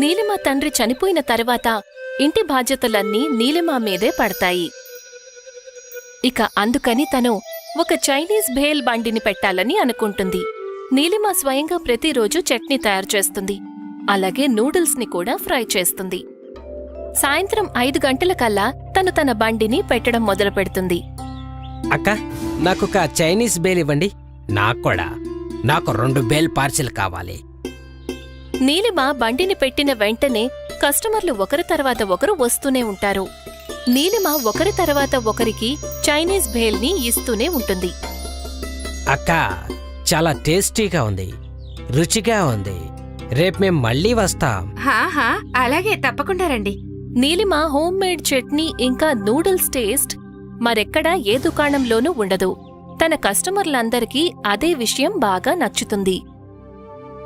నీలిమ తండ్రి చనిపోయిన తరువాత ఇంటి బాధ్యతలన్నీ నీలిమ మీదే పడతాయి. ఇక అందుకని తను ఒక చైనీస్ భేల్ బండిని పెట్టాలని అనుకుంటుంది. నీలిమ స్వయంగా ప్రతిరోజు చట్నీ తయారు చేస్తుంది. అలాగే నూడిల్స్ ని కూడా ఫ్రై చేస్తుంది. సాయంత్రం 5 గంటలకల్లా తను తన బండిని పెట్టడం మొదలుపెడుతుంది. అక్క, నాకొక చైనీస్ బేల్ ఇవ్వండి. నాకు 2 బేల్ పార్సిల్ కావాలి. నీలిమ బండిని పెట్టిన వెంటనే కస్టమర్లు ఒకరి తర్వాత ఒకరు వస్తూనే ఉంటారు. నీలిమ ఒకరి తర్వాత ఒకరికి చైనీస్ భేల్ని ఇస్తూనే ఉంటుంది. అక్క, చాలా టేస్టీగా ఉంది, రుచిగా ఉంది. రేపు మేం మళ్ళీ వస్తాం. హాహా, అలాగే, తప్పకుండా రండి. నీలిమ హోమ్ మేడ్ చట్నీ ఇంకా నూడిల్స్ టేస్ట్ మరెక్కడా ఏ దుకాణంలోనూ ఉండదు. తన కస్టమర్లందరికీ అదే విషయం బాగా నచ్చుతుంది.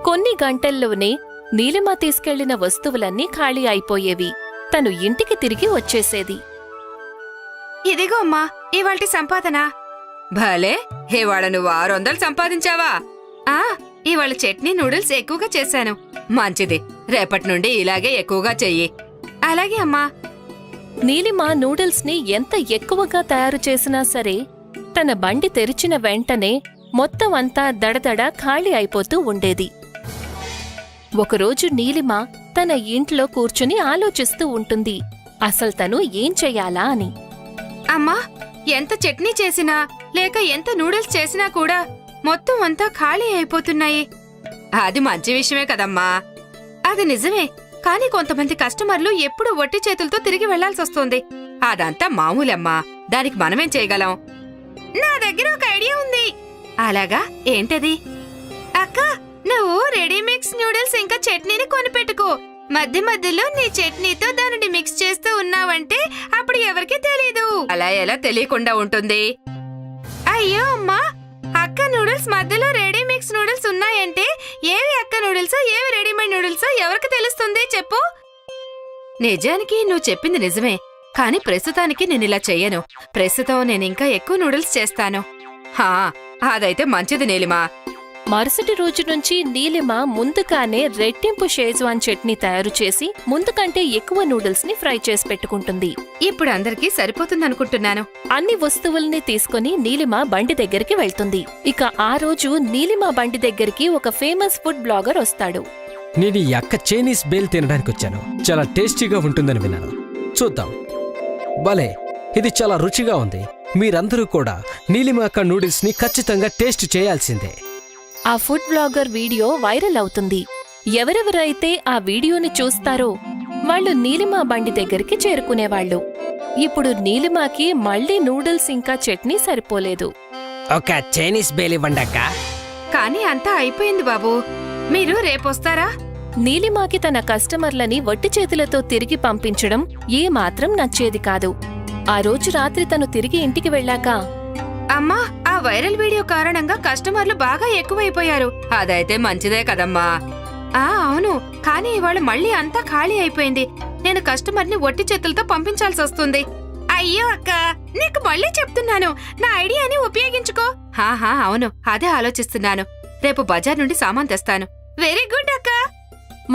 కొన్ని గంటల్లోనే నీలిమ తీసుకెళ్లిన వస్తువులన్నీ ఖాళీ అయిపోయేవి. తను ఇంటికి తిరిగి వచ్చేసేది. ఇదిగో అమ్మా, ఇవాల్టి సంపాదన. భలే, ఇవాళ నువ్వు 600 సంపాదించావా? ఇవాళ చట్నీ నూడిల్స్ ఎక్కువగా చేశాను. మంచిది, రేపటి నుండి ఇలాగే ఎక్కువగా చెయ్యి. అలాగే అమ్మా. నీలిమ నూడిల్స్ ని ఎంత ఎక్కువగా తయారు చేసినా సరే తన బండి తెరిచిన వెంటనే మొత్తం అంతా దడదడ ఖాళీ అయిపోతూ ఉండేది. ఒకరోజు నీలిమ తన ఇంట్లో కూర్చుని ఆలోచిస్తూ ఉంటుంది, అసలు తను ఏం చెయ్యాలా అని. అమ్మా, ఎంత చట్నీ చేసినా లేక ఎంత నూడిల్స్ చేసినా కూడా మొత్తం అంతా ఖాళీ అయిపోతున్నాయి. అది మంచి విషయమే కదమ్మా. అది నిజమే, కానీ కొంతమంది కస్టమర్లు ఎప్పుడూ ఒట్టి చేతులతో తిరిగి వెళ్లాల్సొస్తుంది. అదంతా మామూలమ్మా, దానికి మనమేం చేయగలం? నా దగ్గర ఒక ఐడియా ఉంది. అలాగా? ఏంటది? అక్క, నువ్వు రెడీమిక్స్ నూడిల్స్ ఇంకా చట్నీని కొనిపెట్టుకో. మధ్య మధ్యలో నీ చట్నీతో దానిని మిక్స్ చేస్తూ ఉన్నావంటే అప్పుడు ఎవరికీ తెలీదు. అలా ఎలా తెలియకుండా ఉంటుంది? అయ్యో అమ్మా, అక్క నూడిల్స్ మధ్యలో రెడీమిక్స్ నూడిల్స్ ఉన్నాయంటే ఏవి అక్క నూడిల్సో ఏవి రెడీమేడ్ నూడిల్సో ఎవరికి తెలుస్తుంది చెప్పు? నిజానికి నువ్వు చెప్పింది నిజమే, కానీ ప్రస్తుతానికి నేనిలా చెయ్యను. ప్రస్తుతం నేనింకా ఎక్కువ నూడిల్స్ చేస్తాను. అదైతే మంచిది నీలిమా. మరుసటి రోజు నుంచి నీలిమ ముందుగానే రెట్టింపు షేజ్వాన్ చట్నీ తయారు చేసి ముందు కంటే ఎక్కువ నూడిల్స్ ని ఫ్రై చేసి పెట్టుకుంటుంది. ఇప్పుడు అందరికీ సరిపోతుందనుకుంటున్నాను. అన్ని వస్తువుల్ని తీసుకుని నీలిమ బండి దగ్గరికి వెళ్తుంది. ఇక ఆ రోజు నీలిమ బండి దగ్గరికి ఒక ఫేమస్ ఫుడ్ బ్లాగర్ వస్తాడు. నేను ఈ అక్క చైనీస్ బేల్ తినడానికి వచ్చాను. చాలా టేస్టీగా ఉంటుందని విన్నాను. చూద్దాం. భలే, ఇది చాలా రుచిగా ఉంది. మీరందరూ కూడా నీలిమ అక్క నూడిల్స్ ని ఖచ్చితంగా టేస్ట్ చేయాల్సిందే. ఆ ఫుడ్ బ్లాగర్ వీడియో వైరల్ అవుతుంది. ఎవరెవరైతే ఆ వీడియోని చూస్తారో వాళ్ళు నీలిమ బండి దగ్గరికి చేరుకునేవాళ్లు. ఇప్పుడు నీలిమకి మళ్లీ నూడిల్స్ ఇంకా చట్నీ సరిపోలేదు. ఒక చైనీస్ బేల్ ఇవ్వండి అక్క. కానీ అంతా అయిపోయింది బాబూ, మీరు రేపొస్తారా? నీలిమకి తన కస్టమర్లని వట్టి చేతులతో తిరిగి పంపించడం ఏమాత్రం నచ్చేది కాదు. ఆ రోజు రాత్రి తను తిరిగి ఇంటికి వెళ్ళాక, అమ్మా, ఆ వైరల్ వీడియో కారణంగా కస్టమర్లు బాగా ఎక్కువైపోయారు. అదైతే మంచిదే కదమ్మా. అవును, కానీ ఇవాళ మళ్ళీ అంతా ఖాళీ అయిపోయింది. నేను కస్టమర్ని ఒట్టి చేతులతో పంపించాల్సి వస్తుంది. అయ్యో అక్క, నీకు మళ్ళీ చెప్తున్నాను, నా ఐడియాని ఉపయోగించుకో. అవును, అదే ఆలోచిస్తున్నాను. రేపు బజార్ నుండి సామాన్ తెస్తాను. వెరీ గుడ్ అక్క.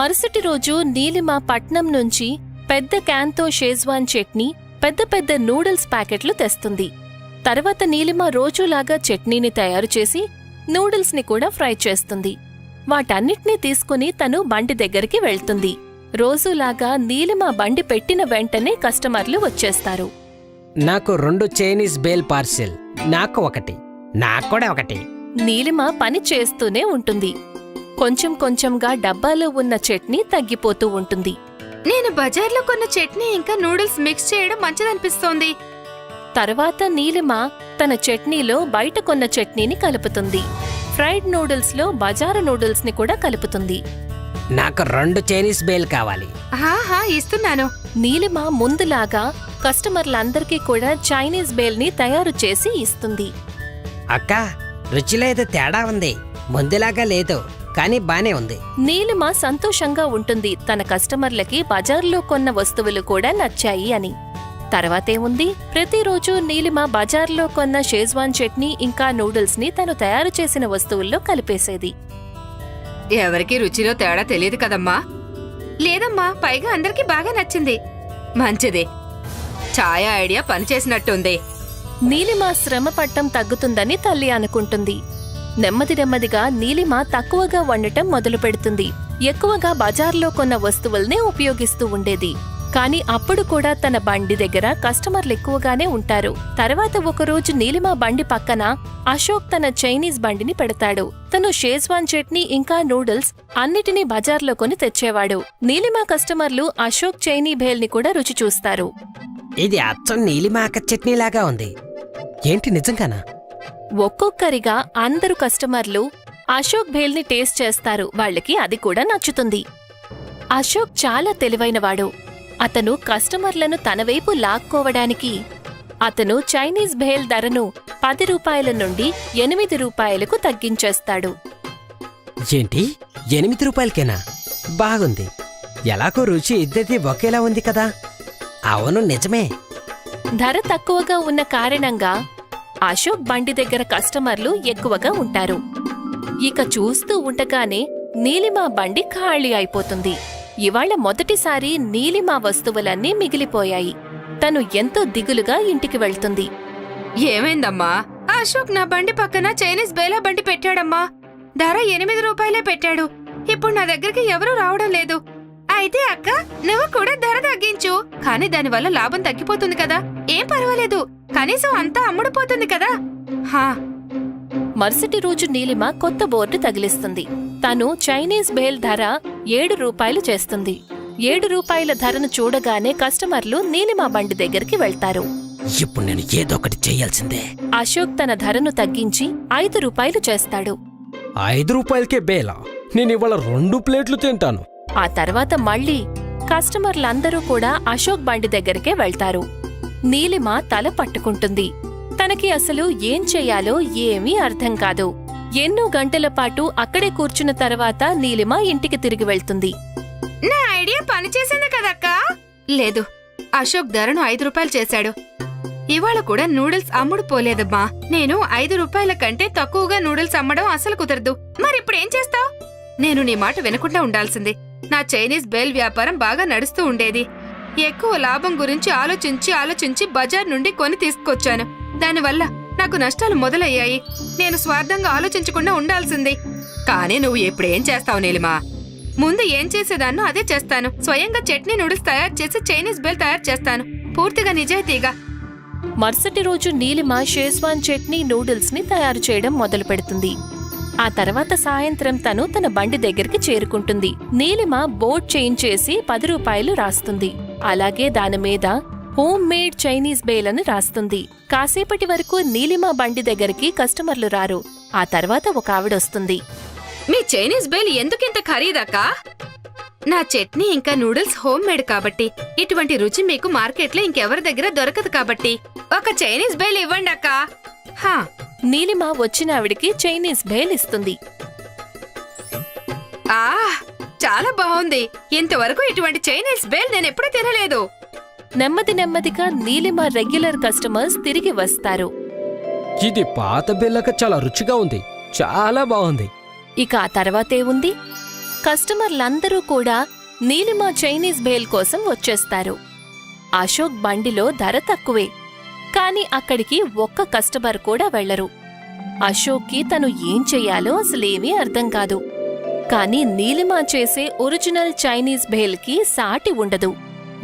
మరుసటి రోజు నీలిమ పట్నం నుంచి పెద్ద క్యాన్తో షేజ్వాన్ చట్నీ, పెద్ద పెద్ద నూడిల్స్ ప్యాకెట్లు తెస్తుంది. తర్వాత నీలిమ రోజులాగా చట్నీని తయారు చేసి నూడిల్స్ ని కూడా ఫ్రై చేస్తుంది. వాటన్నిటినీ తీసుకుని తను బండి దగ్గరికి వెళ్తుంది. రోజులాగా నీలిమ బండి పెట్టిన వెంటనే కస్టమర్లు వచ్చేస్తారు. నాకు 2 చైనీస్ బేల్ పార్సిల్. నాకు ఒకటి. నాకు కూడా ఒకటి. నీలిమ పని చేస్తూనే ఉంటుంది. కొంచెం కొంచెంగా డబ్బాలో ఉన్న చట్నీ తగ్గిపోతూ ఉంటుంది. నేను బజార్లో కొన్న చట్నీ ఇంకా నూడిల్స్ మిక్స్ చేయడం మంచిదనిపిస్తోంది. తర్వాత నీలిమ తన చట్నీలో బయట కొన్న చట్నీని కలుపుతుంది. ఫ్రైడ్ నూడిల్స్ లో బజారు నూడిల్స్ ని కూడా కలుపుతుంది. నాకు 2 చైనీస్ బేల్ కావాలి. ఇస్తున్నాను. నీలిమ ముందులాగా కస్టమర్లందరికీ కూడా చైనీస్ బేల్ ని తయారు చేసి ఇస్తుంది. అక్క, రుచిలో ఏదో తేడా ఉంది. ముందులాగా లేదు, కానీ బానే ఉంది. నీలిమ సంతోషంగా ఉంటుంది తన కస్టమర్లకి బజార్లో కొన్న వస్తువులు కూడా నచ్చాయి అని. తర్వాతేముంది, ప్రతిరోజు నీలిమ బజార్లో కొన్న షేజ్వాన్ చట్నీ ఇంకా నూడిల్స్ ని తను తయారు చేసిన వస్తువుల్లో కలిపేసేది. ఎవరికి రుచిలో తేడా తెలియదు కదమ్మా. లేదమ్మా, పైగా అందరికీ బాగా నచ్చింది. మంచిది, ఛాయ ఐడియా పనిచేసినట్టుంది. నీలిమ శ్రమ పట్టం తగ్గుతుందని తల్లి అనుకుంటుంది. నెమ్మదిగా నీలిమ తక్కువగా వండటం మొదలు పెడుతుంది. ఎక్కువగా బజార్లో కొన్న వస్తువుల్నే ఉపయోగిస్తూ ఉండేది. కాని అప్పుడు కూడా తన బండి దగ్గర కస్టమర్లు ఎక్కువగానే ఉంటారు. తర్వాత ఒకరోజు నీలిమ బండి పక్కన అశోక్ తన చైనీస్ బండిని పెడతాడు. తను షేజ్వాన్ చట్నీ ఇంకా నూడిల్స్ అన్నిటినీ బజార్లో కొని తెచ్చేవాడు. నీలిమ కస్టమర్లు అశోక్ చైనీ భేల్ని కూడా రుచి చూస్తారు. ఇది అచ్చం నీలిమాక చట్నీలాగా ఉంది. ఏంటి నిజంగానా? ఒక్కొక్కరిగా అందరు కస్టమర్లు అశోక్ భేల్ని టేస్ట్ చేస్తారు. వాళ్ళకి అది కూడా నచ్చుతుంది. అశోక్ చాలా తెలివైనవాడు. అతను కస్టమర్లను తన వైపు లాక్కోవడానికి అతను చైనీస్ భేల్ ధరను 10 రూపాయల నుండి 8 రూపాయలకు తగ్గించేస్తాడు. ఏంటి 8 రూపాయలకేనా? బాగుంది. ఎలాగో రుచి ఇద్దరిది ఒకేలా ఉంది కదా. అవును, నిజమే. ధర తక్కువగా ఉన్న కారణంగా అశోక్ బండి దగ్గర కస్టమర్లు ఎక్కువగా ఉంటారు. ఇక చూస్తూ ఉండగానే నీలిమ బండి ఖాళీ అయిపోతుంది. ఇవాళ మొదటిసారి నీలిమ వస్తువులన్నీ మిగిలిపోయాయి. తను ఎంతో దిగులుగా ఇంటికి వెళ్తుంది. ఏమైందమ్మా? అశోక్ నా బండి పక్కన చైనీస్ బేలా బండి పెట్టాడమ్మా. ధర 8 రూపాయలే పెట్టాడు. ఇప్పుడు నా దగ్గరికి ఎవరూ రావడం లేదు. అయితే అక్క, నువ్వు కూడా ధర తగ్గించు. కానీ దానివల్ల లాభం తగ్గిపోతుంది కదా. ఏం పర్వాలేదు, కనీసం అంతా అమ్ముడుపోతుంది కదా. హా. మరుసటి రోజు నీలిమ కొత్త బోర్డు తగిలిస్తుంది. తను చైనీస్ బేల్ ధర 7 రూపాయలు చేస్తుంది. 7 రూపాయల ధరను చూడగానే కస్టమర్లు నీలిమ బండి దగ్గరికి వెళ్తారు. ఇప్పుడు నేను ఏదో ఒకటి చేయాల్సిందే. అశోక్ తన ధరను తగ్గించి 5 రూపాయలు చేస్తాడు. 5 రూపాయలకే బేలా? నేను ఇవాళ 2 ప్లేట్లు తింటాను. ఆ తర్వాత మళ్ళీ కస్టమర్లందరూ కూడా అశోక్ బండి దగ్గరికే వెళ్తారు. నీలిమ తల పట్టుకుంటుంది. తనకి అసలు ఏం చెయ్యాలో ఏమీ అర్థం కాదు. ఎన్నో గంటల పాటు అక్కడే కూర్చున్న తర్వాత నీలిమ ఇంటికి తిరిగి వెళ్తుంది. నా ఐడియా పనిచేసింది కదక్కా? లేదు, అశోక్ ధరను 5 రూపాయలు చేశాడు. ఇవాళ కూడా నూడిల్స్ అమ్ముడు పోలేదమ్మా. నేను 5 రూపాయల కంటే తక్కువగా నూడిల్స్ అమ్మడం అసలు కుదరదు. మరిప్పుడేం చేస్తావ్? నేను నీ మాట వినకుండా ఉండాల్సింది. నా చైనీస్ బేల్ వ్యాపారం బాగా నడుస్తూ ఉండేది. ఎక్కువ లాభం గురించి ఆలోచించి బజార్ నుండి కొని తీసుకొచ్చాను. దానివల్ల నాకు నష్టాలు మొదలయ్యాయి. నేను స్వార్థంగా ఆలోచించకుండా ఉండాల్సింది. కానీ నువ్వు ఇప్పుడేం చేస్తావు నీలిమా? ముందు ఏం చేసేదాన్నో అదే చేస్తాను. స్వయంగా చట్నీ నూడిల్స్ తయారు చేసి చైనీస్ బేల్ తయారు చేస్తాను, పూర్తిగా నిజాయితీగా. మరుసటి రోజు నీలిమ షేజ్వాన్ చట్నీ నూడిల్స్ ని తయారు చేయడం మొదలు పెడుతుంది. ఆ తర్వాత సాయంత్రం తను తన బండి దగ్గరికి చేరుకుంటుంది. నీలిమ బోర్డ్ చేయించేసి 10 రూపాయలు రాస్తుంది. అలాగే దానిమీద హోమ్ మేడ్ చైనీస్ బేల్ అని రాస్తుంది. కాసేపటి వరకు నీలిమ బండి దగ్గరికి కస్టమర్లు రారు. ఆ తర్వాత ఒక ఆవిడొస్తుంది. మీ చైనీస్ బేల్ ఎందుకింత ఖరీదక్కా? నా చట్నీ ఇంకా నూడిల్స్ హోమ్ మేడ్ కాబట్టి, ఇటువంటి రుచి మీకు మార్కెట్లో ఇంకెవరి దగ్గర దొరకదు కాబట్టి ఒక చైనీస్ బేల్ ఇవ్వండి అక్కా. హా. నీలిమ వచ్చిన ఆవిడికి చైనీస్ బేల్ ఇస్తుంది. చాలా బాగుంది. ఇంతవరకు ఇటువంటి చైనీస్ బేల్ నేనెప్పుడూ తినలేదు. నెమ్మదిగా నీలిమ రెగ్యులర్ కస్టమర్స్ తిరిగి వస్తారు. ఇది పాత బేల్లక చాలా రుచిగా ఉంది. చాలా బాగుంది. ఇక ఆ తర్వాతే ఉంది, కస్టమర్లందరూ కూడా నీలిమ చైనీస్ బేల్ కోసం వచ్చేస్తారు. అశోక్ బండిలో ధర తక్కువే, కాని అక్కడికి ఒక్క కస్టమర్ కూడా వెళ్లరు. అశోక్కి తను ఏం చెయ్యాలో అసలేమీ అర్థం కాదు. కాని నీలిమ చేసే ఒరిజినల్ చైనీస్ బేల్కి సాటి ఉండదు.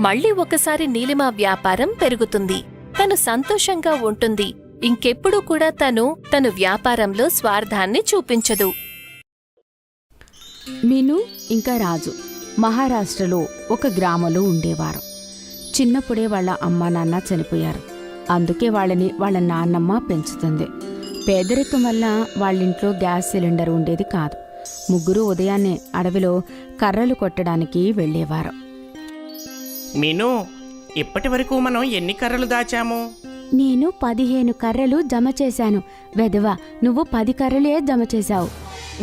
మళ్ళీ ఒకసారి నీలిమ వ్యాపారం పెరుగుతుంది. తను సంతోషంగా ఉంటుంది. ఇంకెప్పుడూ కూడా తను వ్యాపారంలో స్వార్థాన్ని చూపించదు. మీను ఇంకా రాజు మహారాష్ట్రలో ఒక గ్రామంలో ఉండేవారు. చిన్నప్పుడే వాళ్ళ అమ్మా నాన్న చనిపోయారు. అందుకే వాళ్ళ నాన్నమ్మ పెంచుతుంది. పేదరికం వల్ల వాళ్ళింట్లో గ్యాస్ సిలిండర్ ఉండేది కాదు. ముగ్గురు ఉదయాన్నే అడవిలో కర్రలు కొట్టడానికి వెళ్ళేవారు. మీను, ఇప్పటి వరకు మనం ఎన్ని కర్రలు దాచాము? నేను 15 కర్రలు జమ చేశాను. వెధవా, నువ్వు 10 కర్రలే జమ చేశావు.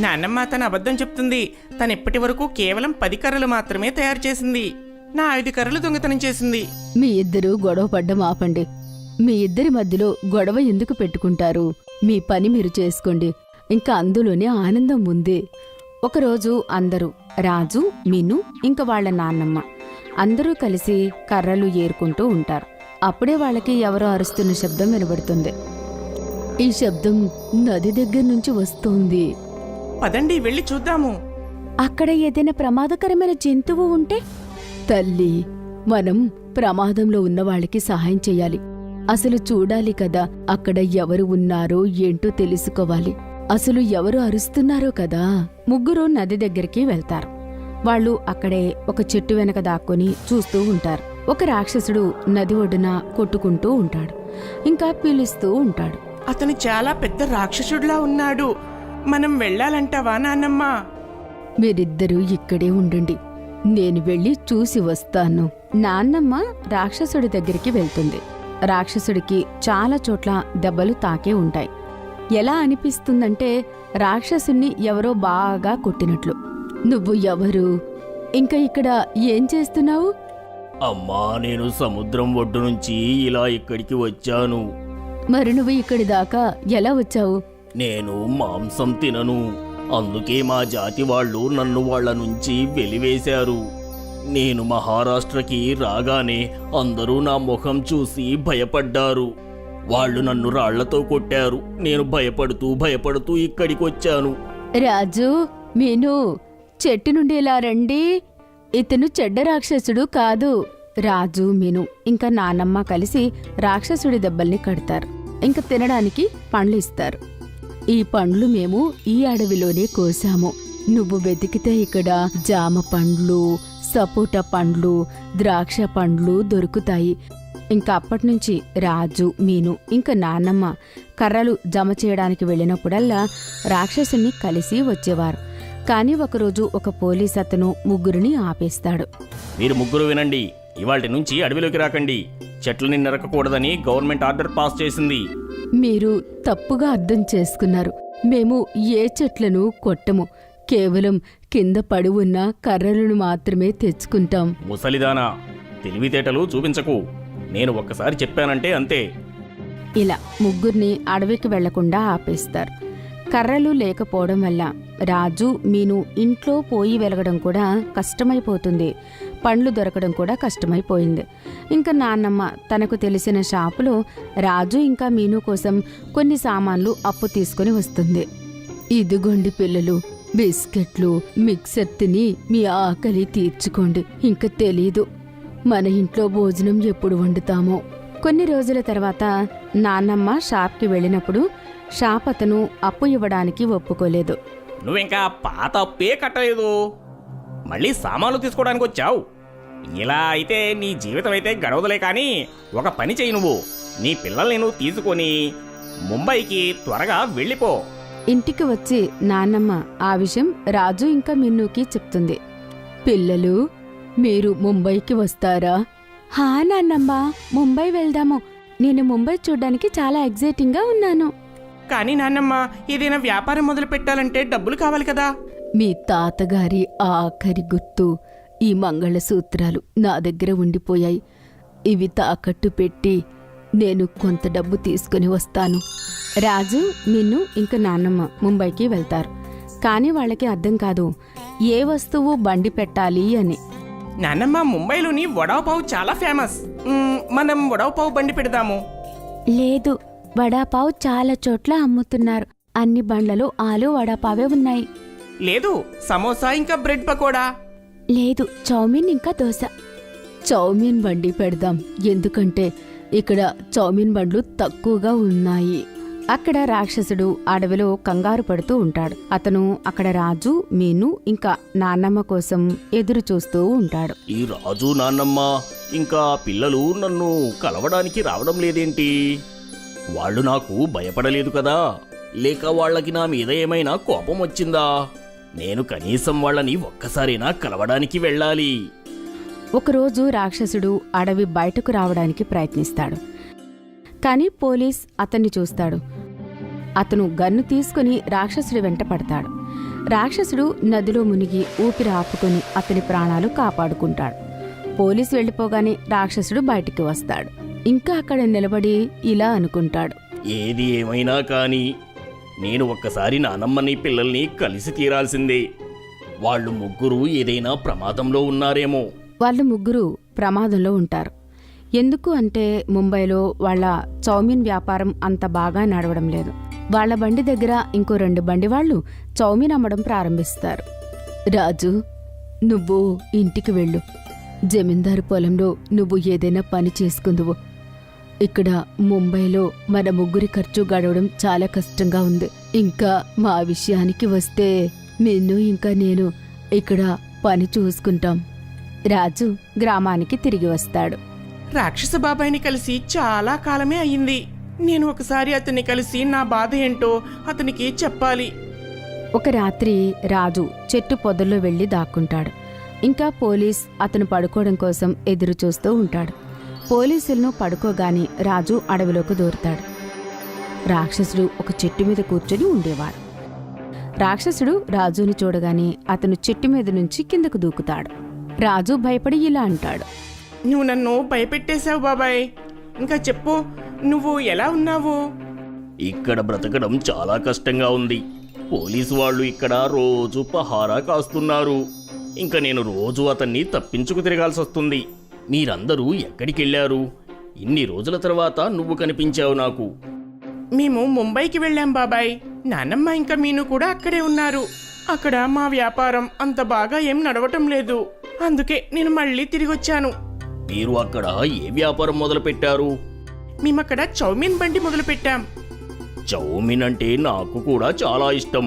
నాన్నమ్మ తన అబద్ధం చెప్తుంది. తను ఇప్పటి వరకు కేవలం 10 కర్రలు మాత్రమే తయారు చేసింది. నా 5 కర్రలు దొంగతనం చేసింది. మీ ఇద్దరూ గొడవ పడ్డం ఆపండి. మీ ఇద్దరి మధ్యలో గొడవ ఎందుకు పెట్టుకుంటారు? మీ పని మీరు చేసుకోండి. ఇంకా అందులోనే ఆనందం ఉంది. ఒకరోజు అందరూ రాజు మీను ఇంకా వాళ్ళ నాన్నమ్మ అందరూ కలిసి కర్రలు ఏరుకుంటూ ఉంటారు. అప్పుడే వాళ్ళకి ఎవరో అరుస్తున్న శబ్దం వినబడుతుంది. ఈ శబ్దం నది దగ్గర నుంచి వస్తోంది. పదండి వెళ్ళి చూద్దాము. అక్కడ ఏదైనా ప్రమాదకరమైన జంతువు ఉంటే? తల్లి, మనం ప్రమాదంలో ఉన్న వాళ్ళకి సహాయం చెయ్యాలి. అసలు చూడాలి కదా, అక్కడ ఎవరు ఉన్నారో ఏంటో తెలుసుకోవాలి. అసలు ఎవరు అరుస్తున్నారో కదా. ముగ్గురు నది దగ్గరికి వెళ్తారు. వాళ్ళు అక్కడే ఒక చెట్టు వెనక దాక్కుని చూస్తూ ఉంటారు. ఒక రాక్షసుడు నది ఒడ్డున కొట్టుకుంటూ ఉంటాడు, ఇంకా పీలుస్తూ ఉంటాడు. అతను చాలా పెద్ద రాక్షసుడిలా ఉన్నాడు. మనం వెళ్ళాలంటావా నాన్నమ్మ? మీరిద్దరూ ఇక్కడే ఉండండి, నేను వెళ్ళి చూసి వస్తాను. నాన్నమ్మ రాక్షసుడి దగ్గరికి వెళ్తుంది. రాక్షసుడికి చాలా చోట్ల దెబ్బలు తాకే ఉంటాయి. ఎలా అనిపిస్తుందంటే రాక్షసుణ్ణి ఎవరో బాగా కొట్టినట్లు. నువ్వు ఎవరు? ఇంకా ఇక్కడ ఏం చేస్తున్నావు? అమ్మా, నేను సముద్రం ఒడ్డు నుంచి ఇలా ఇక్కడికి వచ్చాను. మరి నువ్వు ఇక్కడి దాకా ఎలా వచ్చావు? నేను మాంసం తినను, అందుకే మా జాతి వాళ్ళు నన్ను వాళ్ళ నుంచి వెలివేశారు. నేను మహారాష్ట్రకి రాగానే అందరూ నా ముఖం చూసి భయపడ్డారు. వాళ్ళు నన్ను రాళ్లతో కొట్టారు. నేను భయపడుతూ ఇక్కడికి వచ్చాను. రాజు, మీను, చెట్టు నుండి ఇలా రండి. ఇతను చెడ్డ రాక్షసుడు కాదు. రాజు, మీను ఇంకా నానమ్మ కలిసి రాక్షసుడి దెబ్బల్ని కడతారు. ఇంకా తినడానికి పండ్లు ఇస్తారు. ఈ పండ్లు మేము ఈ అడవిలోనే కోసాము. నువ్వు వెతికితే ఇక్కడ జామ పండ్లు, సపోటా పండ్లు, ద్రాక్ష పండ్లు దొరుకుతాయి. ఇంకా అప్పటినుంచి రాజు, మీను ఇంకా నాన్నమ్మ కర్రలు జమ చేయడానికి వెళ్ళినప్పుడల్లా రాక్షసుని కలిసి వచ్చేవారు. కాని ఒకరోజు ఒక పోలీస్ అతను ముగ్గురిని ఆపేస్తాడు. మీరు ముగ్గురు వినండి, ఇవాల్టి నుంచి అడవిలోకి రాకండి. చెట్లని నరకకూడదని గవర్నమెంట్ ఆర్డర్ పాస్ చేసింది. మీరు తప్పుగా అర్థం చేసుకున్నారు. మేము ఏ చెట్లను కొట్టము, కేవలం కింద పడి ఉన్న కర్రలను మాత్రమే తెచ్చుకుంటాం. ముసలిదానా, తెలివితేటలు చూపించకు. నేను ఒక్కసారి చెప్పానంటే అంతే. ఇలా ముగ్గురిని అడవికి వెళ్లకుండా ఆపేస్తారు. కర్రలు లేకపోవడం వల్ల రాజు, మీను ఇంట్లో పోయి వెలగడం కూడా కష్టమైపోతుంది. పండ్లు దొరకడం కూడా కష్టమైపోయింది. ఇంకా నాన్నమ్మ తనకు తెలిసిన షాపులో రాజు ఇంకా మీను కోసం కొన్ని సామాన్లు అప్పు తీసుకుని వస్తుంది. ఇదిగోండి పిల్లలు, బిస్కెట్లు, మిక్సర్ తిని మీ ఆకలి తీర్చుకోండి. ఇంకా తెలీదు మన ఇంట్లో భోజనం ఎప్పుడు వండుతామో. కొన్ని రోజుల తర్వాత నాన్నమ్మ షాప్కి వెళ్ళినప్పుడు షాప్ అతను అప్పు ఇవ్వడానికి ఒప్పుకోలేదు. నువ్వింకా పాత అప్పే కట్టలేదు, మళ్ళీ సామాన్లు తీసుకోవడానికి వచ్చావు. ఇలా అయితే నీ జీవితం అయితే గడవదులే. కానీ ఒక పని చెయ్యి, నువ్వు నీ పిల్లల్ని నువ్వు తీసుకొని ముంబైకి త్వరగా వెళ్ళిపో. ఇంటికి వచ్చి నాన్నమ్మ ఆ విషయం రాజు ఇంకా మిన్నుకి చెప్తుంది. పిల్లలు, మీరు ముంబైకి వస్తారా? హా నాన్నమ్మ, ముంబై వెళ్దాము. నేను ముంబై చూడ్డానికి చాలా ఎగ్జైటింగ్గా ఉన్నాను. కానీ నాన్నమ్మ, ఏదైనా వ్యాపారం మొదలు పెట్టాలంటే డబ్బులు కావాలి కదా. మీ తాతగారి ఆఖరి గుర్తు ఈ మంగళసూత్రాలు నా దగ్గర ఉండిపోయాయి. ఇవి తాకట్టు పెట్టి నేను కొంత డబ్బు తీసుకుని వస్తాను. రాజు, మిన్ను ఇంకా నాన్నమ్మ ముంబైకి వెళ్తారు. కానీ వాళ్ళకి అర్థం కాదు ఏ వస్తువు బండి పెట్టాలి అని. నాన్నమ్మ, ముంబైలోని వడాపావ్ చాలా ఫేమస్. మనం వడాపావ్ బండి పెడదాము. లేదు, వడాపావ్ చాలా చోట్ల అమ్ముతున్నారు. అన్ని బండ్లలో ఆలు వడాపావే ఉన్నాయి. లేదు, సమోసా ఇంకా బ్రెడ్ పకోడా. లేదు, చౌమీన్ ఇంకా దోశ. చౌమీన్ బండి పెడదాం, ఎందుకంటే ఇక్కడ చౌమీన్ బండ్లు తక్కువగా ఉన్నాయి. అక్కడ రాక్షసుడు అడవిలో కంగారు పడుతూ ఉంటాడు. అతను అక్కడ రాజు, మీను ఇంకా నాన్నమ్మ కోసం ఎదురు చూస్తూ ఉంటాడు. ఈ రాజు, నాన్నమ్మ ఇంకా పిల్లలు నన్ను కలవడానికి రావడం లేదేంటి? వాళ్ళు నాకు భయపడలేదు కదా? లేక వాళ్ళకి నా మీద ఏమైనా కోపం వచ్చిందా? నేను కనీసం వాళ్ళని ఒక్కసారైనా కలవడానికి వెళ్ళాలి. ఒకరోజు రాక్షసుడు అడవి బయటకు రావడానికి ప్రయత్నిస్తాడు. కాని పోలీస్ అతన్ని చూస్తాడు. అతను గన్ను తీసుకుని రాక్షసుడి వెంట పడతాడు. రాక్షసుడు నదిలో మునిగి ఊపిరి ఆపుకొని అతని ప్రాణాలు కాపాడుకుంటాడు. పోలీసు వెళ్ళిపోగానే రాక్షసుడు బయటికి వస్తాడు. ఇంకా అక్కడ నిలబడి ఇలా అనుకుంటాడు. ఏది ఏమైనా కానీ నేను ఒక్కసారి నానమ్మని పిల్లల్ని కలిసి తీరాల్సిందే. వాళ్ళు ముగ్గురు ఏదైనా ప్రమాదంలో ఉన్నారేమో. వాళ్ళు ముగ్గురు ప్రమాదంలో ఉంటారు. ఎందుకు అంటే ముంబైలో వాళ్ళ చౌమీన్ వ్యాపారం అంత బాగా నడవడం లేదు. వాళ్ళ బండి దగ్గర ఇంకో 2 బండి వాళ్ళు చౌమీన్ అమ్మడం ప్రారంభిస్తారు. రాజు, నువ్వు ఇంటికి వెళ్ళు. జమీందారు పొలంలో నువ్వు ఏదైనా పని చేసుకుందువు. ఇక్కడ ముంబైలో మన ముగ్గురి ఖర్చు గడవడం చాలా కష్టంగా ఉంది. ఇంకా మా విషయానికి వస్తే నిన్ను ఇంకా నేను ఇక్కడ పని చూసుకుంటాం. రాజు గ్రామానికి తిరిగి వస్తాడు. రాక్షస బాబాయిని కలిసి చాలా కాలమే అయ్యింది. నేను ఒకసారి అతన్ని కలిసి నా బాధ ఏంటో అతనికి చెప్పాలి. ఒక రాత్రి రాజు చెట్టు పొదల్లో వెళ్లి దాక్కుంటాడు. ఇంకా పోలీస్ అతను పడుకోవడం కోసం ఎదురు చూస్తూ ఉంటాడు. పోలీసులను పడుకోగానే రాజు అడవిలోకి దూరుతాడు. రాక్షసుడు ఒక చెట్టు మీద కూర్చొని ఉండేవాడు. రాక్షసుడు రాజుని చూడగానే అతను చెట్టు మీద నుంచి కిందకు దూకుతాడు. రాజు భయపడి ఇలా అంటాడు. నువ్వు నన్ను భయపెట్టేశావు బాబాయ్. ఇంకా చెప్పు, నువ్వు ఎలా ఉన్నావు? ఇక్కడ బ్రతకడం చాలా కష్టంగా ఉంది. పోలీసు వాళ్ళు ఇక్కడ రోజు పహారా కాస్తున్నారు. ఇంకా నేను రోజు అతన్ని తప్పించుకు తిరగాల్సి వస్తుంది. మీరందరూ ఎక్కడికెళ్ళారు? ఇన్ని రోజుల తర్వాత నువ్వు కనిపించావు నాకు. మేము ముంబైకి వెళ్ళాం బాబాయ్. నానమ్మ ఇంకా మీను కూడా అక్కడే ఉన్నారు. అక్కడ మా వ్యాపారం అంత బాగా ఏం నడవటం లేదు. అందుకే నేను మళ్ళీ తిరిగొచ్చాను. మీరు అక్కడ ఏ వ్యాపారం మొదలు పెట్టారు? మేమక్కడ చౌమీన్ బండి మొదలుపెట్టాం. చౌమీన్ అంటే నాకు కూడా చాలా ఇష్టం.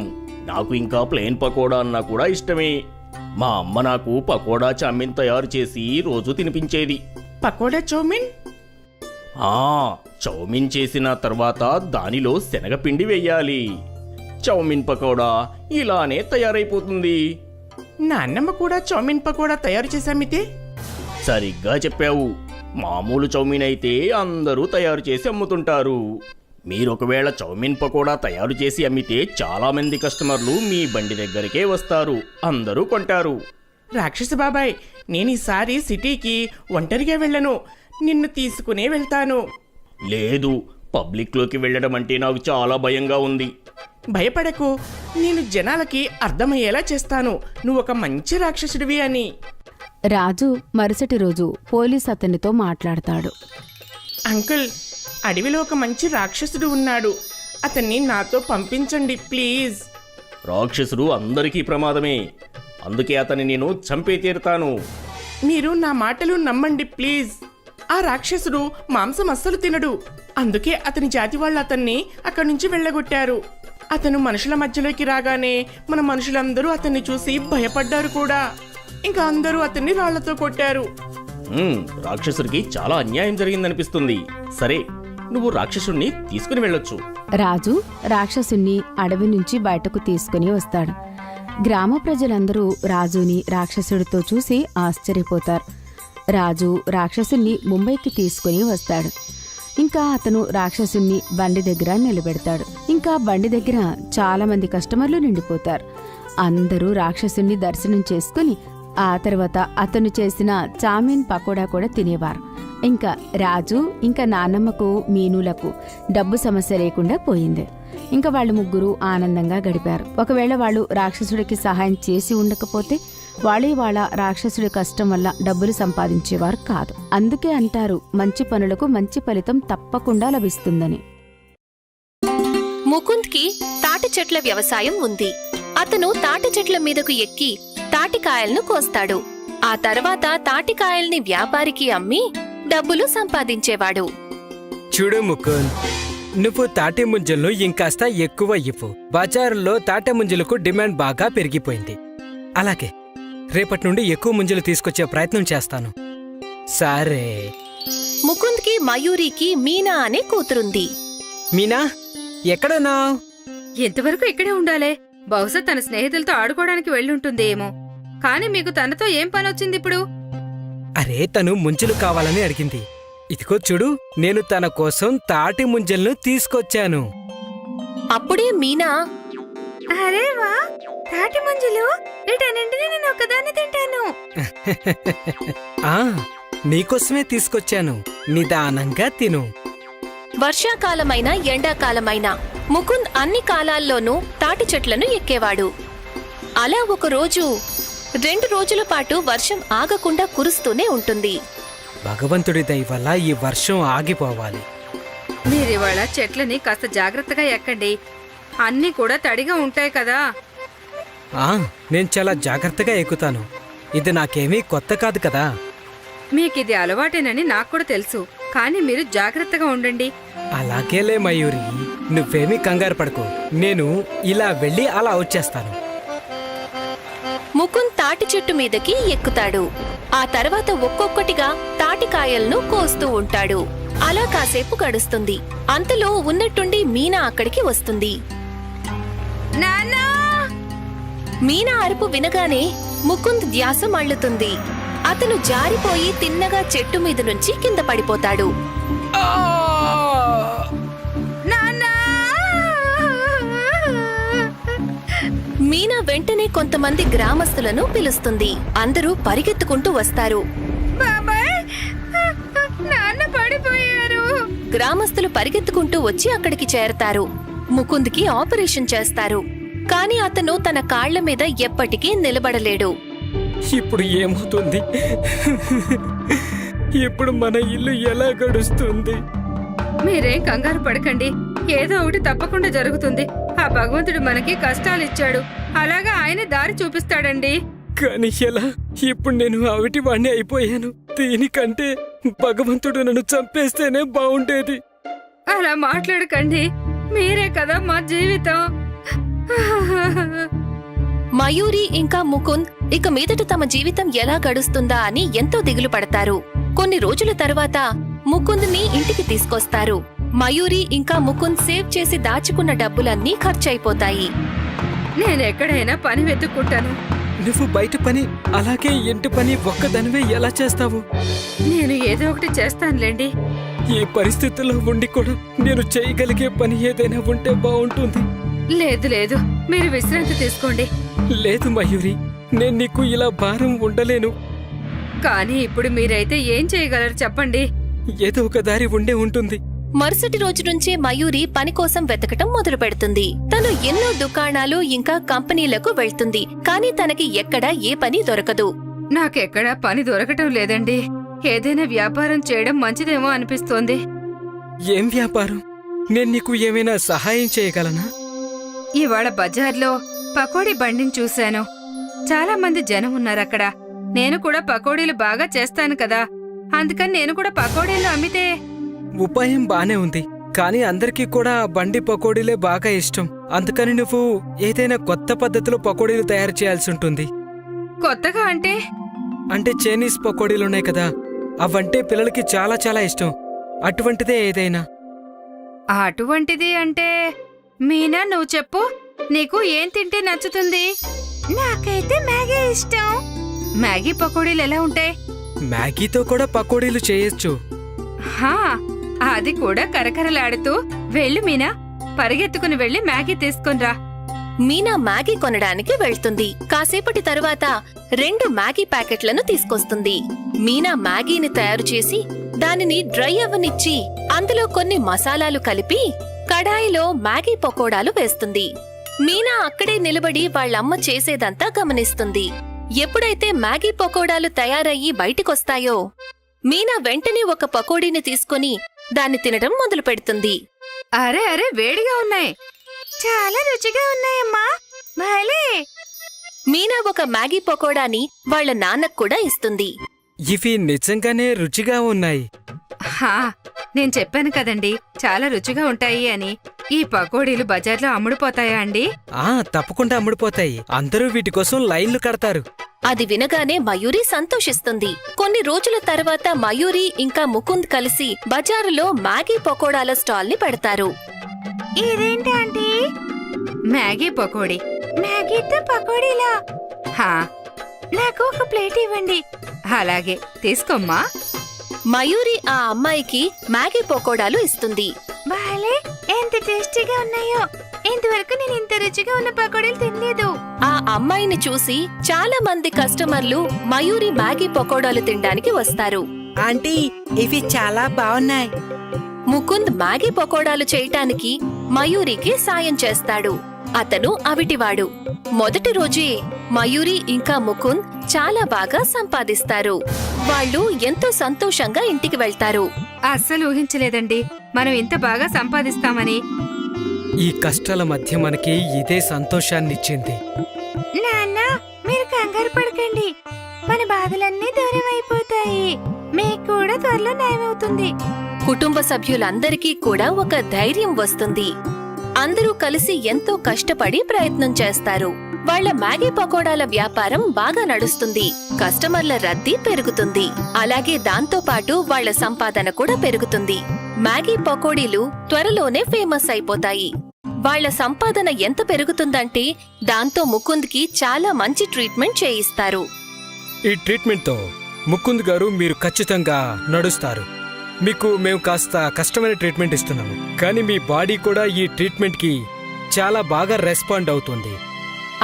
నాకు ఇంకా ప్లేన్ పకోడా అన్నా కూడా ఇష్టమే. మా అమ్మ నాకు పకోడా చామీన్ తయారు చేసి రోజు తినిపించేది. పకోడా చౌమీన్? చౌమీన్ చేసిన తర్వాత దానిలో శనగపిండి వెయ్యాలి. చౌమీన్ పకోడా ఇలానే తయారైపోతుంది. నాన్నమ్మ కూడా చౌమీన్ పకోడా తయారు చేశామితే. సరిగ్గా చెప్పావు. మామూలు చౌమీన్ అయితే అందరూ తయారు చేసి అమ్ముతుంటారు. మీరొకవేళ చౌమీన్ పకోడా తయారు చేసి అమ్మితే చాలా మంది కస్టమర్లు మీ బండి దగ్గరికే వస్తారు. అందరూ కొంటారు. రాక్షస బాబాయ్, నేను ఈసారి సిటీకి ఒంటరిగా వెళ్ళను. నిన్ను తీసుకునే వెళ్తాను. లేదు, పబ్లిక్లోకి వెళ్ళడం అంటే నాకు చాలా భయంగా ఉంది. భయపడకు, నేను జనాలకి అర్థమయ్యేలా చేస్తాను నువ్వు ఒక మంచి రాక్షసుడివి అని. రాజు మరుసటి రోజు పోలీస్ అతనితో మాట్లాడతాడు. అంకుల్, అడవిలో ఒక మంచి రాక్షసుడు ఉన్నాడు. అతన్ని నాతో పంపించండి ప్లీజ్. రాక్షసుడు అందరికీ ప్రమాదమే. అందుకే అతన్ని నేను చంపే తీరుతాను. మీరు నా మాటలు నమ్మండి ప్లీజ్. ఆ రాక్షసుడు మాంసం అస్సలు తినడు. అందుకే అతని జాతి వాళ్ళు అతన్ని అక్కడి నుంచి వెళ్ళగొట్టారు. అతను మనుషుల మధ్యలోకి రాగానే మన మనుషులందరూ అతన్ని చూసి భయపడ్డారు కూడా. ఇంకా అందరూ అతన్ని రాళ్లతో కొట్టారు. రాక్షసుడికి చాలా అన్యాయం జరిగిందనిపిస్తుంది. సరే, నువ్వు రాక్షసుడిని తీసుకుని వెళ్ళొచ్చు. రాజు రాక్షసుణ్ణి అడవి నుంచి బయటకు తీసుకుని వస్తాడు. గ్రామ ప్రజలందరూ రాజుని రాక్షసుడితో చూసి ఆశ్చర్యపోతారు. రాజు రాక్షసుణ్ణి ముంబైకి తీసుకుని వస్తాడు. ఇంకా అతను రాక్షసుణ్ణి బండి దగ్గర నిలబెడతాడు. ఇంకా బండి దగ్గర చాలా మంది కస్టమర్లు నిండిపోతారు. అందరూ రాక్షసుణ్ణి దర్శనం చేసుకుని ఆ తర్వాత అతను చేసిన చామీన్ పకోడా కూడా తినేవారు. ఇంకా రాజు ఇంకా నాన్నమ్మకు మీనులకు డబ్బు సమస్య లేకుండా పోయింది. ఇంకా వాళ్ళు ముగ్గురు ఆనందంగా గడిపారు. ఒకవేళ వాళ్ళు రాక్షసుడికి సహాయం చేసి ఉండకపోతే వాళ్ళ రాక్షసుడి కష్టం వల్ల డబ్బులు సంపాదించేవారు కాదు. అందుకే అంటారు, మంచి పనులకు మంచి ఫలితం తప్పకుండా లభిస్తుందని. ముకుంద్కి తాటి చెట్ల వ్యవసాయం ఉంది. అతను తాటి చెట్ల మీదకు ఎక్కి తాటికాయలను కోస్తాడు. ఆ తర్వాత తాటికాయల్ని వ్యాపారికి అమ్మి డబ్బులు సంపాదించేవాడు. చూడు ముకుంద్, నువ్వు తాటి ముంజలను ఇంకాస్త ఎక్కువ ఇవ్వు. బజారులో తాటి ముంజలకు డిమాండ్ బాగా పెరిగిపోయింది. అలాగే రేపటి నుండి ఎక్కువ ముంజలు తీసుకొచ్చే ప్రయత్నం చేస్తాను. సరే. ముకుంద్కి మయూరికి మీనా అనే కూతురుంది. మీనా, ఎక్కడున్నావ్? ఎంతవరకు ఇక్కడే ఉండాలే. బహుశా తన స్నేహితులతో ఆడుకోవడానికి వెళ్ళుంటుంది ఏమో. కానీ మీకు తనతో ఏం పనొచ్చింది ఇప్పుడు? అరే, తను ముంజలు కావాలని అడిగింది. ఇదిగో చూడు, నేను తన కోసం తాటి ముంజలను తీసుకొచ్చాను. అప్పుడే మీనా, అరే వా, తాటి ముంజలు! వీటన్నింటినీ నేను ఒక్కదాన్ని తింటాను. ఆ, నీకోసమే తీసుకొచ్చాను. నిదానంగా తిను. వర్షాకాలమైనా ఎండాకాలమైనా ముకుంద్ అన్ని కాలాల్లోనూ తాటి చెట్లను ఎక్కేవాడు. అలా ఒక రోజు 2 రోజుల పాటు వర్షం ఆగకుండా కురుస్తూనే ఉంటుంది. భగవంతుడి దయ వల్ల ఈ వర్షం ఆగిపోవాలి. మీరివాళ చెట్లని కాస్త జాగ్రత్తగా ఎక్కండి. అన్నీ కూడా తడిగా ఉంటాయి కదా. నేను చాలా జాగ్రత్తగా ఎక్కుతాను. ఇది నాకేమీ కొత్త కాదు కదా. మీకిది అలవాటేనని నాకు కూడా తెలుసు, కానీ మీరు జాగ్రత్తగా ఉండండి. అలాగేలే మయూరి, నువ్వేమీ కంగారు పడకు. నేను ఇలా వెళ్ళి అలా వచ్చేస్తాను. ముకుంద్ తాటి చెట్టు మీదకి ఎక్కుతాడు. ఆ తర్వాత ఒక్కొక్కటిగా తాటికాయలను కోస్తూ ఉంటాడు. అలా కాసేపు గడుస్తుంది. అంతలో ఉన్నట్టుండి మీనా అక్కడికి వస్తుంది. నాన్నా! మీనా అరుపు వినగానే ముకుంద్ ధ్యాస మళ్ళుతుంది. అతను జారిపోయి తిన్నగా చెట్టు మీద నుంచి కింద పడిపోతాడు. నాన్నా! మీనా వెంటనే కొంతమంది గ్రామస్తులను పిలుస్తుంది. అందరూ పరిగెత్తుకుంటూ వస్తారు. బాబాయ్! నాన్న పడిపోయారు. గ్రామస్తులు పరిగెత్తుకుంటూ వచ్చి అక్కడికి చేరతారు. ముకుంద్కి ఆపరేషన్ చేస్తారు. కాని అతను తన కాళ్ల మీద ఎప్పటికీ నిలబడలేడు. ఇప్పుడు ఏమవుతుంది? ఇప్పుడు మన ఇల్లు ఎలా గడుస్తుంది? మీరేం కంగారు పడకండి. ఏదో ఒకటి తప్పకుండా జరుగుతుంది. ఆ భగవంతుడు మనకి కష్టాలిచ్చాడు, అలాగా ఆయన దారి చూపిస్తాడండి. కానీ ఎలా? ఇప్పుడు నేను అవిటి వాణ్ణి అయిపోయాను. దీనికంటే భగవంతుడు నన్ను చంపేస్తేనే బాగుండేది. అలా మాట్లాడకండి. మీరే కదా మా జీవితం. మయూరి ఇంకా ముకుంద్ ఇక మీదట తమ జీవితం ఎలా గడుస్తుందా అని ఎంతో దిగులు పడతారు. కొన్ని రోజుల తర్వాత ముకుంద్ని ఇంటికి తీసుకొస్తారు. మయూరి ఇంకా ముకుంద్ సేవ్ చేసి దాచుకున్న డబ్బులన్నీ ఖర్చయిపోతాయి. నేనెక్కడైనా పని వెతుక్కుంటాను. నువ్వు బయట పని అలాగే ఇంటి పని ఒక్కదానివే ఎలా చేస్తావు? నేను ఏదో ఒకటి చేస్తానులేండి. ఈ పరిస్థితుల్లో ఉండి కూడా నేను చేయగలిగే పని ఏదైనా ఉంటే బాగుంటుంది. లేదు లేదు, మీరు విశ్రాంతి తీసుకోండి. లేదు మయూరి, నేను నీకు ఇలా భారం ఉండలేను. కానీ ఇప్పుడు మీరైతే ఏం చేయగలరు చెప్పండి. ఏదో ఒక దారి ఉండే ఉంటుంది. మరుసటి రోజు నుంచే మయూరి పని కోసం వెతకటం మొదలు పెడుతుంది. తను ఎన్నో దుకాణాలు ఇంకా కంపెనీలకు వెళ్తుంది. కానీ తనకి ఎక్కడా ఏ పని దొరకదు. నాకెక్కడా పని దొరకటం లేదండి. ఏదైనా వ్యాపారం చేయడం మంచిదేమో అనిపిస్తోంది. ఏం వ్యాపారం? నేను నీకు ఏమైనా సహాయం చేయగలనా? ఇవాళ బజార్లో పకోడీ బండిని చూశాను. చాలా మంది జనం ఉన్నారక్కడ. నేను కూడా పకోడీలు బాగా చేస్తాను కదా, అందుకని నేను కూడా పకోడీలు అమ్మితే. ఉపాయం బానే ఉంది, కానీ అందరికీ కూడా ఆ బండి పకోడీలే బాగా ఇష్టం. అందుకని నువ్వు ఏదైనా కొత్త పద్ధతిలో పకోడీలు తయారు చేయాల్సి ఉంటుంది. కొత్తగా అంటే? అంటే చైనీస్ పకోడీలున్నాయి కదా, అవంటే పిల్లలకి చాలా చాలా ఇష్టం. అటువంటిదే ఏదైనా. అటువంటిది అంటే మీనా, నువ్వు చెప్పు. నీకు ఏం తింటే నచ్చుతుంది? నాకైతే మ్యాగీ ఇష్టం. మ్యాగీ పకోడీలు ఎలా ఉంటాయి? మ్యాగీతో కూడా పకోడీలు చేయొచ్చు. హా, అది కూడా కరకరలాడుతూ. వెళ్ళు మీనా, పరిగెత్తుకుని వెళ్లి మ్యాగీ తీసుకునిరా. మీనా మ్యాగీ కొనడానికి వెళ్తుంది. కాసేపటి తరువాత 2 మ్యాగీ ప్యాకెట్లను తీసుకొస్తుంది. మీనా మ్యాగీని తయారు చేసి దానిని డ్రై అవ్వనిచ్చి అందులో కొన్ని మసాలాలు కలిపి కడాయిలో మ్యాగీ పకోడాలు వేస్తుంది. మీనా అక్కడే నిలబడి వాళ్ళమ్మ చేసేదంతా గమనిస్తుంది. ఎప్పుడైతే మ్యాగీ పకోడాలు తయారయ్యి బయటికొస్తాయో మీనా వెంటనే ఒక పకోడీని తీసుకుని దాన్ని తినడం మొదలు పెడుతుంది. అరే అరే, వేడిగా ఉన్నాయి. చాలా రుచిగా ఉన్నాయమ్మా. భలే. మీనా ఒక మ్యాగీ పకోడాని వాళ్ళ నాన్నకు కూడా ఇస్తుంది. ఇవి నిజంగానే రుచిగా ఉన్నాయి. హా, నేను చెప్పాను కదండి, చాలా రుచిగా ఉంటాయి అని. ఈ పకోడీలు బజార్లో అమ్ముడుపోతాయా అండి? తప్పకుండా అమ్ముడుపోతాయి. అందరూ వీటి కోసం లైన్లు కడతారు. అది వినగానే మయూరి సంతోషిస్తుంది. కొన్ని రోజుల తర్వాత మయూరి ఇంకా ముకుంద్ కలిసి బజారులో మ్యాగీ పకోడాల స్టాల్ ని పెడతారు. ఇదేంటి ఆంటీ? మ్యాగీ పకోడీ. మ్యాగీతో పకోడీలా? హా, నాకు ఒక ప్లేట్ ఇవ్వండి. అలాగే, తీసుకోమ్మా. మయూరి ఆ అమ్మాయికి మ్యాగీ పకోడాలు ఇస్తుంది. బాలే, ఎంత టేస్టీగా ఉన్నాయో. ఇంతవరకు నేను ఇంత రుచిగా ఉన్న పకోడీలు తినలేదు. ఆ అమ్మాయిని చూసి చాలా మంది కస్టమర్లు మయూరి మ్యాగీ పకోడాలు తినడానికి వస్తారు. ఆంటీ, ఇవి చాలా బాగున్నాయి. ముకుంద్ మ్యాగీ పకోడాలు చేయటానికి మయూరికి సాయం చేస్తాడు. అతను అవిటివాడు. మొదటి రోజే మయూరి ఇంకా ముకుంద్ చాలా బాగా సంపాదిస్తారు. వాళ్ళు ఎంతో సంతోషంగా ఇంటికి వెళ్తారు. అస్సలు ఊహించలేదండి మనం ఇంత బాగా సంపాదిస్తామని. ఈ కష్టాల మధ్య మనకి ఇదే సంతోషాన్నిచ్చింది. నాన్న మీరు కంగారు పడకండి, మన బాధలన్నీ దూరం అయిపోతాయి, మీకు కూడా త్వరలో నయమవుతుంది. కుటుంబ సభ్యులందరికీ కూడా ఒక ధైర్యం వస్తుంది. అందరూ కలిసి ఎంతో కష్టపడి ప్రయత్నం చేస్తారు. వాళ్ళ మ్యాగీ పకోడాల వ్యాపారం బాగా నడుస్తుంది. కస్టమర్ల రద్దీ పెరుగుతుంది. అలాగే దాంతో పాటు వాళ్ళ సంపాదన కూడా పెరుగుతుంది. మ్యాగీ పకోడీలు త్వరలోనే ఫేమస్ అయిపోతాయి. వాళ్ళ సంపాదన ఎంత పెరుగుతుందంటే దాంతో ముకుంద్కి చాలా మంచి ట్రీట్మెంట్ చేయిస్తారు. ఈ ట్రీట్మెంట్తో ముకుంద్ గారు మీరు ఖచ్చితంగా నడుస్తారు. మీకు మేము కాస్త కష్టమైన ట్రీట్మెంట్ ఇస్తున్నాము, కానీ మీ బాడీ కూడా ఈ ట్రీట్మెంట్కి చాలా బాగా రెస్పాండ్ అవుతుంది.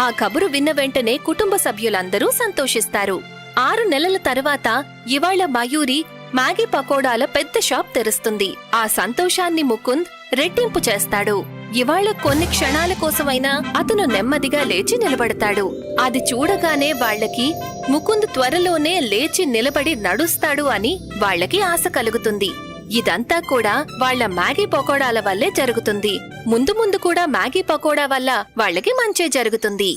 ఆ కబురు విన్న వెంటనే కుటుంబ సభ్యులందరూ సంతోషిస్తారు. 6 నెలల తర్వాత ఇవాళ మయూరి మ్యాగీ పకోడాల పెద్ద షాప్ తెరుస్తుంది. ఆ సంతోషాన్ని ముకుంద్ రెట్టింపు చేస్తాడు. ఇవాళ కొన్ని క్షణాల కోసమైనా అతను నెమ్మదిగా లేచి నిలబడతాడు. అది చూడగానే వాళ్ళకి ముకుంద్ త్వరలోనే లేచి నిలబడి నడుస్తాడు అని వాళ్ళకి ఆశ కలుగుతుంది. ఇదంతా కూడా వాళ్ళ మ్యాగీ పకోడాల వల్లే జరుగుతుంది. ముందు ముందు కూడా మ్యాగీ పకోడా వల్ల వాళ్ళకి మంచే జరుగుతుంది.